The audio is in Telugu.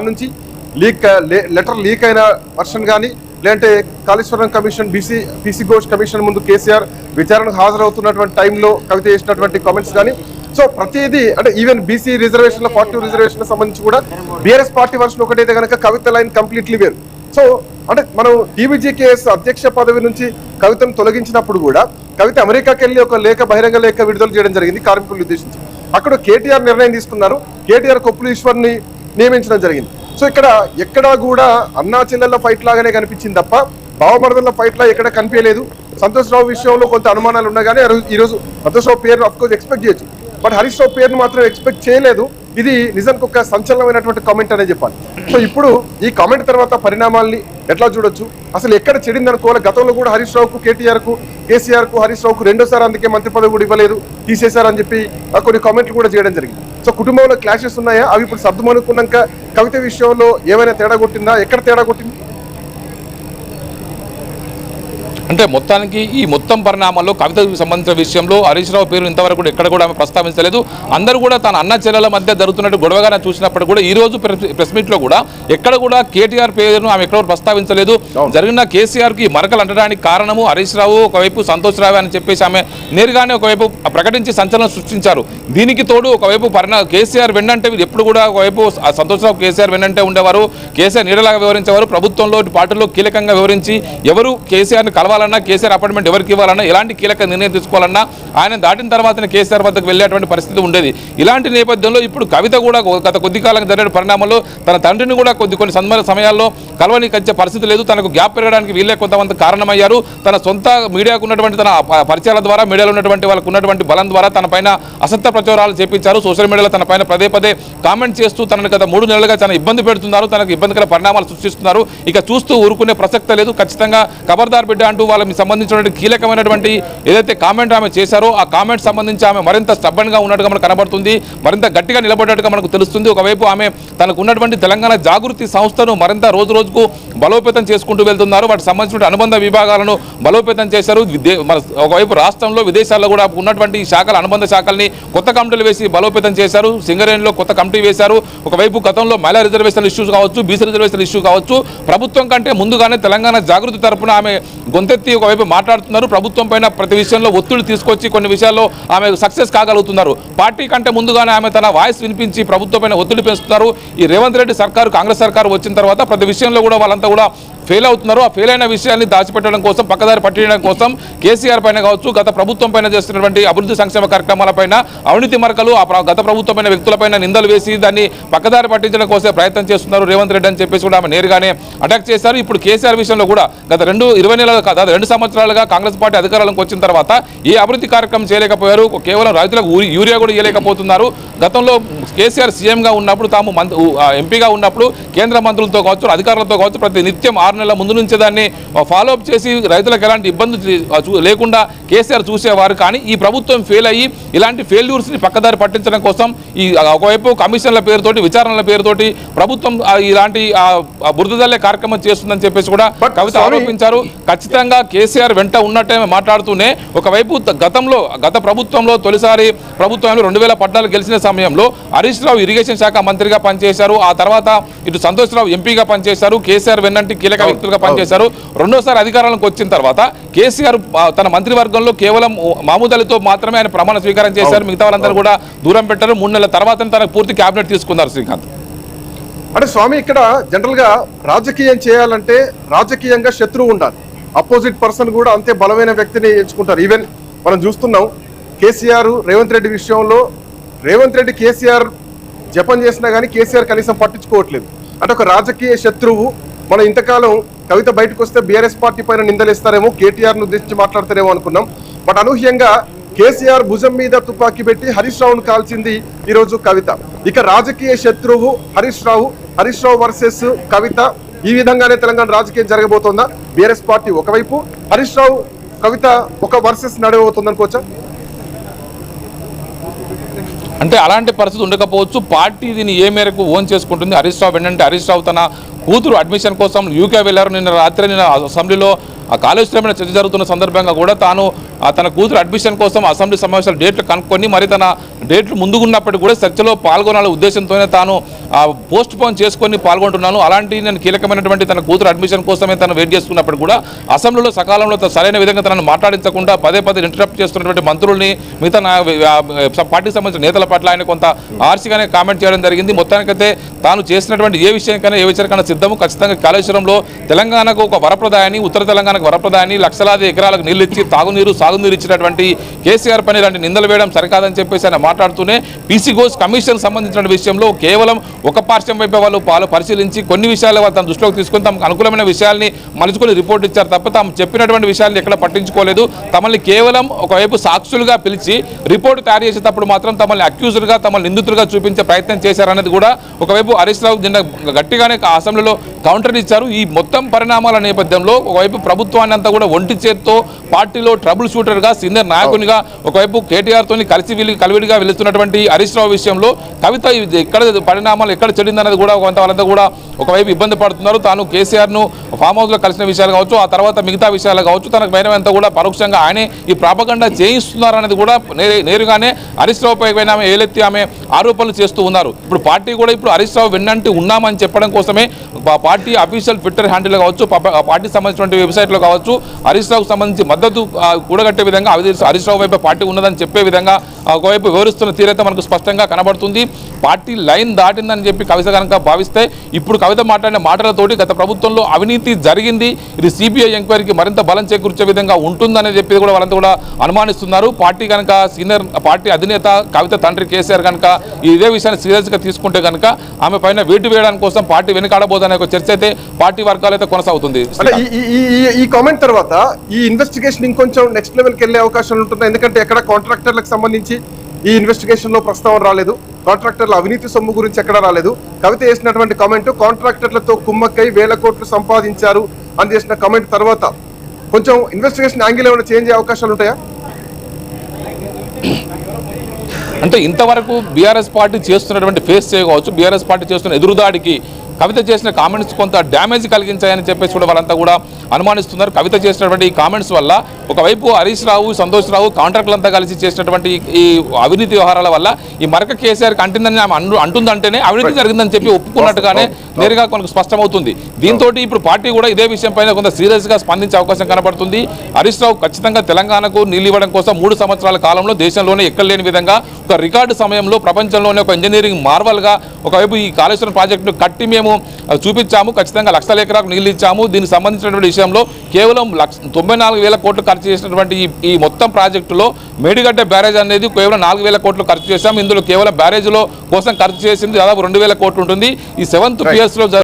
నుంచి లెటర్ లీక్ అయిన వర్షన్ కానీ లేదంటే Kaleshwaram commission BC Ghosh commission ముందు కేసీఆర్ విచారణకు హాజరవుతున్నటువంటి టైంలో కవిత చేసినటువంటి కామెంట్స్ కానీ సో ప్రతిదీ అంటే ఈవెన్ బీసీ రిజర్వేషన్ 42 రిజర్వేషన్ సంబంధించి కూడా బీఆర్ఎస్ పార్టీ వర్షన్ ఒకటైతే కనుక కవిత లైన్ కంప్లీట్లీ వేరు. సో అంటే మనం టీబీజీకేఎస్ అధ్యక్ష పదవి నుంచి కవితను తొలగించినప్పుడు కూడా కవిత అమెరికాకి వెళ్ళి ఒక బహిరంగ లేఖ విడుదల చేయడం జరిగింది కార్మికులను ఉద్దేశించి. అక్కడ కేటీఆర్ నిర్ణయం తీసుకున్నారు, కేటీఆర్ కొప్పులు ఈశ్వర్ని నియమించడం జరిగింది. సో ఎక్కడా కూడా అన్నా చెల్లెళ్ళ ఫైట్ లాగానే కనిపించింది తప్ప భావమరదల ఫైట్ లా ఎక్కడ కనిపించలేదు. సంతోష్ రావు విషయంలో కొంత అనుమానాలు ఉన్నా కానీ ఈరోజు సంతోష్ రావు పేరు అఫ్కోర్స్ ఎక్స్పెక్ట్ చేయొచ్చు, బట్ హరీష్ రావు పేరును మాత్రం ఎక్స్పెక్ట్ చేయలేదు. ఇది నిజానికి ఒక సంచలనమైనటువంటి కామెంట్ అనే చెప్పాలి. సో ఇప్పుడు ఈ కామెంట్ తర్వాత పరిణామాల్ని ఎట్లా చూడొచ్చు, అసలు ఎక్కడ చెడింది అనుకోవాలి. గతంలో కూడా హరీష్ రావుకు కేసీఆర్ కు హరీష్ రావుకు రెండోసారి అందుకే మంత్రి పదవి కూడా ఇవ్వలేదు, తీసేశారని చెప్పి కొన్ని కామెంట్లు కూడా చేయడం జరిగింది. సో కుటుంబంలో క్లాషెస్ ఉన్నాయా, అవి ఇప్పుడు సర్దుమనుకున్నాక కవిత విషయంలో ఏమైనా తేడా కొట్టిందా, ఎక్కడ తేడా కొట్టింది? అంటే మొత్తానికి ఈ మొత్తం పరిణామాల్లో కవితకు సంబంధించిన విషయంలో హరీష్ రావు పేరు ఇంతవరకు ఎక్కడ కూడా ఆమె ప్రస్తావించలేదు. అందరూ కూడా తన అన్న చెల్లెల మధ్య జరుగుతున్నట్టు గొడవగా చూసినప్పుడు కూడా ఈ రోజు ప్రెస్ మీట్ లో కూడా ఎక్కడ కూడా కేటీఆర్ పేరును ఆమె ఎక్కడ ప్రస్తావించలేదు. జరిగిన కేసీఆర్ కి మరకలు అంటడానికి కారణము హరీష్ రావు ఒకవైపు సంతోష్ రావు అని చెప్పేసి ఆమె నేరుగానే ఒకవైపు ప్రకటించి సంచలనం సృష్టించారు. దీనికి తోడు ఒకవైపు కేసీఆర్ వెన్నంటే ఎప్పుడు కూడా ఒకవైపు సంతోష్ రావు కేసీఆర్ వెన్నంటే ఉండేవారు, కేసీఆర్ నీడలాగా వివరించేవారు. ప్రభుత్వంలో పార్టీలో కీలకంగా వివరించి ఎవరు కేసీఆర్ని కలవాలన్నా, కేసీఆర్ అపాయింట్మెంట్ ఎవరికి ఇవ్వాలన్నా, ఎలాంటి కీలక నిర్ణయం తీసుకోవాలన్నా ఆయన దాటిన తర్వాతనే కేసీఆర్ వద్దకు వెళ్ళేటువంటి పరిస్థితి ఉండేది. ఇలాంటి నేపథ్యంలో ఇప్పుడు కవిత కూడా గత కొద్ది కాలంగా జరిగిన పరిణామంలో తన తండ్రిని కూడా కొన్ని సమయాల్లో కలవని వచ్చే పరిస్థితి లేదు. తనకు గ్యాప్ పెరగడానికి వీళ్ళే కొంతమంది కారణమయ్యారు. తన సొంత మీడియాకు ఉన్నటువంటి తన పరిచయాల ద్వారా, మీడియాలో ఉన్నటువంటి వాళ్ళకు ఉన్నటువంటి బలం ద్వారా తన పైన అసత్య ప్రచారాలు చేపించారు. సోషల్ మీడియాలో తన పైన పదే కామెంట్ చేస్తూ తనను గత 3 నెలలుగా చాలా ఇబ్బంది పెడుతున్నారు, తనకు ఇబ్బందికర పరిణామాలు సృష్టిస్తున్నారు. ఇక చూస్తూ ఊరుకునే ప్రసక్తే లేదు. ఖచ్చితంగా ఖబర్దార్ బిడ్డ అంటూ వాళ్ళకి సంబంధించినటువంటి కీలకమైనటువంటి ఏదైతే కామెంట్ ఆమె చేశారో ఆ కామెంట్ సంబంధించి ఆమె మరింత స్టబ్బన్ గా ఉన్నట్టుగా మనకు కనబడుతుంది, మరింత గట్టిగా నిలబడ్డట్టుగా మనకు తెలుస్తుంది. ఒకవైపు ఆమె తనకు ఉన్నటువంటి తెలంగాణ జాగృతి సంస్థను మరింత రోజు రోజుకు బలోపేతం చేసుకుంటూ వెళ్తున్నారు. వాటికి సంబంధించిన అనుబంధ విభాగాలను బలోపేతం చేశారు. ఒకవైపు రాష్ట్రంలో విదేశాల్లో కూడా ఉన్నటువంటి శాఖల అనుబంధ శాఖల్ని కొత్త కమిటీలు వేసి బలోపేతం చేశారు. సింగరేణిలో కొత్త కమిటీ వేశారు. ఒకవైపు గతంలో మహిళా రిజర్వేషన్ ఇష్యూస్ కావచ్చు, బీసీ రిజర్వేషన్ ఇష్యూ కావచ్చు, ప్రభుత్వం కంటే ముందుగానే తెలంగాణ జాగృతి తరపున ఆమె గొంతెత్తి ఒకవైపు మాట్లాడుతున్నారు. ప్రభుత్వం పైన ప్రతి విషయంలో ఒత్తిడి తీసుకొచ్చి కొన్ని విషయాల్లో ఆమె సక్సెస్ కాగలుగుతున్నారు. పార్టీ కంటే ముందుగానే ఆమె తన వాయిస్ వినిపించి ప్రభుత్వం పైన ఒత్తిడి పెంచుతున్నారు. ఈ రేవంత్ రెడ్డి సర్కారు, కాంగ్రెస్ సర్కారు వచ్చిన తర్వాత ప్రతి విషయంలో కూడా వాళ్ళంతా కూడా ఫెయిల్ అవుతున్నారు. ఆ ఫెయిల్ అయిన విషయాన్ని దాచిపెట్టడం కోసం, పక్కదారి పట్టించడం కోసం కేసీఆర్ పైన కావచ్చు, గత ప్రభుత్వం పైన చేస్తున్నటువంటి అభివృద్ధి సంక్షేమ కార్యక్రమాలపైన, అవినీతి మరకలు, గత ప్రభుత్వమైన వ్యక్తులపైన నిందలు వేసి దాన్ని పక్కదారి పట్టించడం కోసం ప్రయత్నం చేస్తున్నారు రేవంత్ రెడ్డి అని చెప్పేసి కూడా ఆమె నేరుగానే అటాక్ చేశారు. ఇప్పుడు కేసీఆర్ విషయంలో కూడా గత 2 సంవత్సరాలుగా కాంగ్రెస్ పార్టీ అధికారంలోకి వచ్చిన తర్వాత ఏ అభివృద్ధి కార్యక్రమం చేయలేకపోయారు. కేవలం రైతులకు యూరియా కూడా ఇవ్వలేకపోతున్నారు. గతంలో కేసీఆర్ సీఎంగా ఉన్నప్పుడు, తాము ఎంపీగా ఉన్నప్పుడు కేంద్ర మంత్రులతో కావచ్చు, అధికారులతో కావచ్చు ప్రతి నిత్యం 6 నెలల ముందు నుంచే దాన్ని ఫాలోఅప్ చేసి రైతులకు ఎలాంటి ఇబ్బంది లేకుండా కేసీఆర్ చూసేవారు. కానీ ఈ ప్రభుత్వం ఫెయిల్ అయ్యి ఇలాంటి ఫెయిల్యూర్స్ని పక్కదారి పట్టించడం కోసం ఈ ఒకవైపు కమిషన్ల పేరుతోటి, విచారణల పేరుతోటి ప్రభుత్వం ఇలాంటి బురదజల్లే కార్యక్రమం చేస్తుందని చెప్పేసి కూడా కవిత ఆరోపించారు. ఖచ్చితంగా కేసీఆర్ వెంట ఉన్నట్టే మాట్లాడుతూనే ఒకవైపు గత ప్రభుత్వంలో తొలిసారి ప్రభుత్వంలో 2014 గెలిచిన సమయంలో హరీష్ రావు ఇరిగేషన్ శాఖ మంత్రిగా పనిచేశారు. ఆ తర్వాత ఇటు సంతోష్ రావు ఎంపీగా పనిచేశారు. కేసీఆర్ వెన్నంటి కీలక వ్యక్తులుగా పనిచేశారు. రెండోసారి అధికారంలోకి వచ్చిన తర్వాత కేసీఆర్ తన మంత్రివర్గంలో కేవలం మహమూద్ అలీతో మాత్రమే ఆయన ప్రమాణ స్వీకారం చేశారు. మిగతా వాళ్ళందరూ కూడా దూరం పెట్టారు. 3 నెలల తర్వాత తనకు పూర్తి క్యాబినెట్ తీసుకున్నారు. శ్రీకాంత్, అంటే స్వామి ఇక్కడ జనరల్ గా రాజకీయం చేయాలంటే రాజకీయంగా శత్రువు ఉండాలి, అపోజిట్ పర్సన్ కూడా అంతే బలమైన వ్యక్తిని ఎంచుకుంటారు. ఈవెన్ మనం చూస్తున్నాం కేసీఆర్ రేవంత్ రెడ్డి విషయంలో, రేవంత్ రెడ్డి కేసీఆర్ జపం చేసినా కానీ కేసీఆర్ కనీసం పట్టించుకోవట్లేదు. అంటే ఒక రాజకీయ శత్రువు. మనం ఇంతకాలం కవిత బయటకు వస్తే బీఆర్ఎస్ పార్టీ పైన నిందలేస్తారేమో, కేటీఆర్ ను ఉద్దేశించి మాట్లాడతారేమో అనుకున్నాం. బట్ అనూహ్యంగా కేసీఆర్ భుజం మీద తుపాకీ పెట్టి హరీష్ రావును కాల్చింది ఈరోజు కవిత. ఇక రాజకీయ శత్రువు హరీష్ రావు వర్సెస్ కవిత, ఈ విధంగానే తెలంగాణ రాజకీయం జరగబోతోందా? బీఆర్ఎస్ పార్టీ ఒకవైపు, హరీష్ రావు కవిత ఒక వర్సెస్ నడవబోతుంది అనుకోవచ్చా? అంటే అలాంటి పరిస్థితి ఉండకపోవచ్చు. పార్టీ దీన్ని ఏ మేరకు ఓన్ చేసుకుంటుంది. హరీష్ రావు ఏంటంటే హరీష్ రావు తన కూతురు అడ్మిషన్ కోసం యూకే వెళ్ళారు. నిన్న అసెంబ్లీలో ఆ కాలేజ్ టైంలో చర్చ జరుగుతున్న సందర్భంగా కూడా తాను తన కూతురు అడ్మిషన్ కోసం అసెంబ్లీ సమావేశాల డేట్లు కనుక్కొని మరి తన డేట్లు ముందుకున్నప్పటికీ కూడా చర్చలో పాల్గొనాలనే ఉద్దేశంతోనే తాను పోస్ట్ పోన్ చేసుకొని పాల్గొంటున్నాను. అలాంటి నేను కీలకమైనటువంటి తన కూతురు అడ్మిషన్ కోసమే తను వెయిట్ చేసుకున్నప్పుడు కూడా అసెంబ్లీలో సకాలంలో సరైన విధంగా తనను మాట్లాడించకుండా పదే ఇంటరప్ట్ చేస్తున్నటువంటి మంత్రుల్ని మిగతా పార్టీకి సంబంధించిన నేతల పట్ల ఆయన కొంత ఆర్సిగానే కామెంట్ చేయడం జరిగింది. మొత్తానికైతే తాను చేసినటువంటి ఏ విషయానికైనా సిద్ధము. ఖచ్చితంగా కాళేశ్వరంలో తెలంగాణకు ఒక వరప్రదాయాన్ని, ఉత్తర తెలంగాణకు వరప్రదాయాన్ని, లక్షలాది ఎకరాలకు నీళ్లు ఇచ్చి సాగునీరు ఇచ్చినటువంటి కేసీఆర్ పని ఇలాంటి నిందలు వేయడం సరికాదని చెప్పేసి ఆయన మాట్లాడుతూనే పీసీ ఘోష్ కమిషన్ సంబంధించిన విషయంలో కేవలం ఒక పార్శ్వం వైపు వాళ్ళు పరిశీలించి కొన్ని విషయాలు తన దృష్టిలోకి తీసుకొని తమకు అనుకూలమైన విషయాల్ని మలుచుకొని రిపోర్ట్ ఇచ్చారు తప్ప తాము చెప్పినటువంటి విషయాలను ఎక్కడ పట్టించుకోలేదు. తమల్ని కేవలం ఒకవైపు సాక్షులుగా పిలిచి రిపోర్టు తయారు చేసేటప్పుడు మాత్రం తమల్ని అక్యూజర్గా, తమల్ని నిందితులుగా చూపించే ప్రయత్నం చేశారనేది కూడా ఒకవైపు హరీష్ రావు నిన్న గట్టిగానే అసెంబ్లీలో కౌంటర్ ఇచ్చారు. ఈ మొత్తం పరిణామాల నేపథ్యంలో ఒకవైపు ప్రభుత్వాన్ని అంతా కూడా ఒంటి చేత్తో పార్టీలో ట్రబుల్ షూటర్గా, సీనియర్ నాయకునిగా ఒకవైపు కేటీఆర్తో కలివిడిగా వెళుతున్నటువంటి హరీష్ రావు విషయంలో కవిత ఎక్కడ పరిణామాలు ఎక్కడ చెడిందనేది కూడా కొంత వాళ్ళంతా కూడా ఒకవైపు ఇబ్బంది పడుతున్నారు. తాను కేసీఆర్ను ఫామ్ హౌస్లో కలిసిన విషయాలు కావచ్చు, ఆ తర్వాత మిగతా విషయాలు కావచ్చు, తనకు పైన కూడా పరోక్షంగా ఆయనే ఈ ప్రాపగండా చేయిస్తున్నారు అనేది కూడా నేరుగానే హరీష్ రావు పై ఆమె ఏలెత్తి ఆమె ఆరోపణలు చేస్తూ ఉన్నారు. ఇప్పుడు పార్టీ కూడా ఇప్పుడు హరీష్ రావు వెన్నంటి ఉన్నామని చెప్పడం కోసమే పార్టీ అఫీషియల్ ట్విట్టర్ హ్యాండిల్ కావచ్చు, పార్టీకి సంబంధించినటువంటి వెబ్సైట్లో కావచ్చు హరీష్ రావుకు సంబంధించి మద్దతు కూడగట్టే విధంగా హరీష్ రావు వైపు పార్టీ ఉన్నదని చెప్పే విధంగా ఒకవైపు వివరిస్తున్న తీరైతే మనకు స్పష్టంగా కనబడుతుంది. పార్టీ లైన్ దాటిందని చెప్పి కవిత కనుక భావిస్తే ఇప్పుడు కవిత మాట్లాడిన మాటలతోటి గత ప్రభుత్వంలో అవినీతి జరిగింది, ఇది సిబిఐ ఎంక్వైరీకి మరింత బలం చేకూర్చే విధంగా ఉంటుందని చెప్పి కూడా వాళ్ళంతా కూడా అనుమానిస్తున్నారు. పార్టీ కనుక సీనియర్ పార్టీ అధినేత కవిత తండ్రి కేసీఆర్ కనుక ఇదే విషయాన్ని సీరియస్గా తీసుకుంటే కనుక ఆమె పైన వేటు వేయడానికి కోసం పార్టీ వెనుకాడబోదనే ఒక చర్చ అయితే పార్టీ వర్గాలు అయితే కొనసాగుతుంది. ఈ కామెంట్ తర్వాత ఈ ఇన్వెస్టిగేషన్ ఇంకొంచెం నెక్స్ట్ లెవెల్కి వెళ్ళే అవకాశాలు ఉంటుంది. ఎందుకంటే ఎక్కడ కాంట్రాక్టర్లకు సంబంధించి ఈ ఇన్వెస్టిగేషన్ లో ప్రస్తావన రాలేదు, కాంట్రాక్టర్ల అవినీతి సొమ్ము గురించి ఎక్కడ రాలేదు. కవిత చేసినటువంటి కామెంట్ కాంట్రాక్టర్లతో కుమ్మక్కై 1000 కోట్లు సంపాదించారు అని చేసిన కామెంట్ తర్వాత కొంచెం ఇన్వెస్టిగేషన్ యాంగిల్ ఏమైనా చేంజ్ అయ్యే అవకాశాలు ఉంటాయా? అంటే ఇంతవరకు బీఆర్ఎస్ పార్టీ చేస్తున్నటువంటి ఫేస్ చేయవచ్చు, బీఆర్ఎస్ పార్టీ చేస్తున్న ఎదురుదాడికి కవిత చేసిన కామెంట్స్ కొంత డ్యామేజ్ కలిగించాయని చెప్పేసి కూడా వాళ్ళంతా కూడా అనుమానిస్తున్నారు. కవిత చేసినటువంటి ఈ కామెంట్స్ వల్ల ఒకవైపు హరీష్ రావు, సంతోష్ రావు కాంట్రాక్టులంతా కలిసి చేసినటువంటి ఈ అవినీతి వ్యవహారాల వల్ల ఈ మరక కేసీఆర్కి అంటిందని ఆమె అంటుందంటేనే అవినీతి జరిగిందని చెప్పి ఒప్పుకున్నట్టుగానే నేరుగా కొంత స్పష్టమవుతుంది. దీంతో ఇప్పుడు పార్టీ కూడా ఇదే విషయం పైన కొంత సీరియస్గా స్పందించే అవకాశం కనబడుతుంది. హరీష్ రావు ఖచ్చితంగా తెలంగాణకు నీళ్ళు ఇవ్వడం కోసం 3 సంవత్సరాల కాలంలో దేశంలోనే ఎక్కడలేని విధంగా ఒక రికార్డు సమయంలో ప్రపంచంలోనే ఒక ఇంజనీరింగ్ మార్వల్గా ఒకవైపు ఈ కాళేశ్వరం ప్రాజెక్టును కట్టి మేము చూపించాము, ఖచ్చితంగా లక్షల ఎకరాలకు నీళ్ళు ఇచ్చాము. దీనికి సంబంధించినటువంటి విషయంలో కేవలం 94,000 కోట్లు ఖర్చు చేసినటువంటి ఈ మొత్తం ప్రాజెక్టులో మేడిగడ్డ బ్యారేజ్ అనేది కేవలం 4,000 కోట్లు ఖర్చు చేశాము. ఇందులో కేవలం బ్యారేజ్లో కోసం ఖర్చు చేసింది దాదాపు 2,000 కోట్లు ఉంటుంది. ఈ 7th పిఎస్లో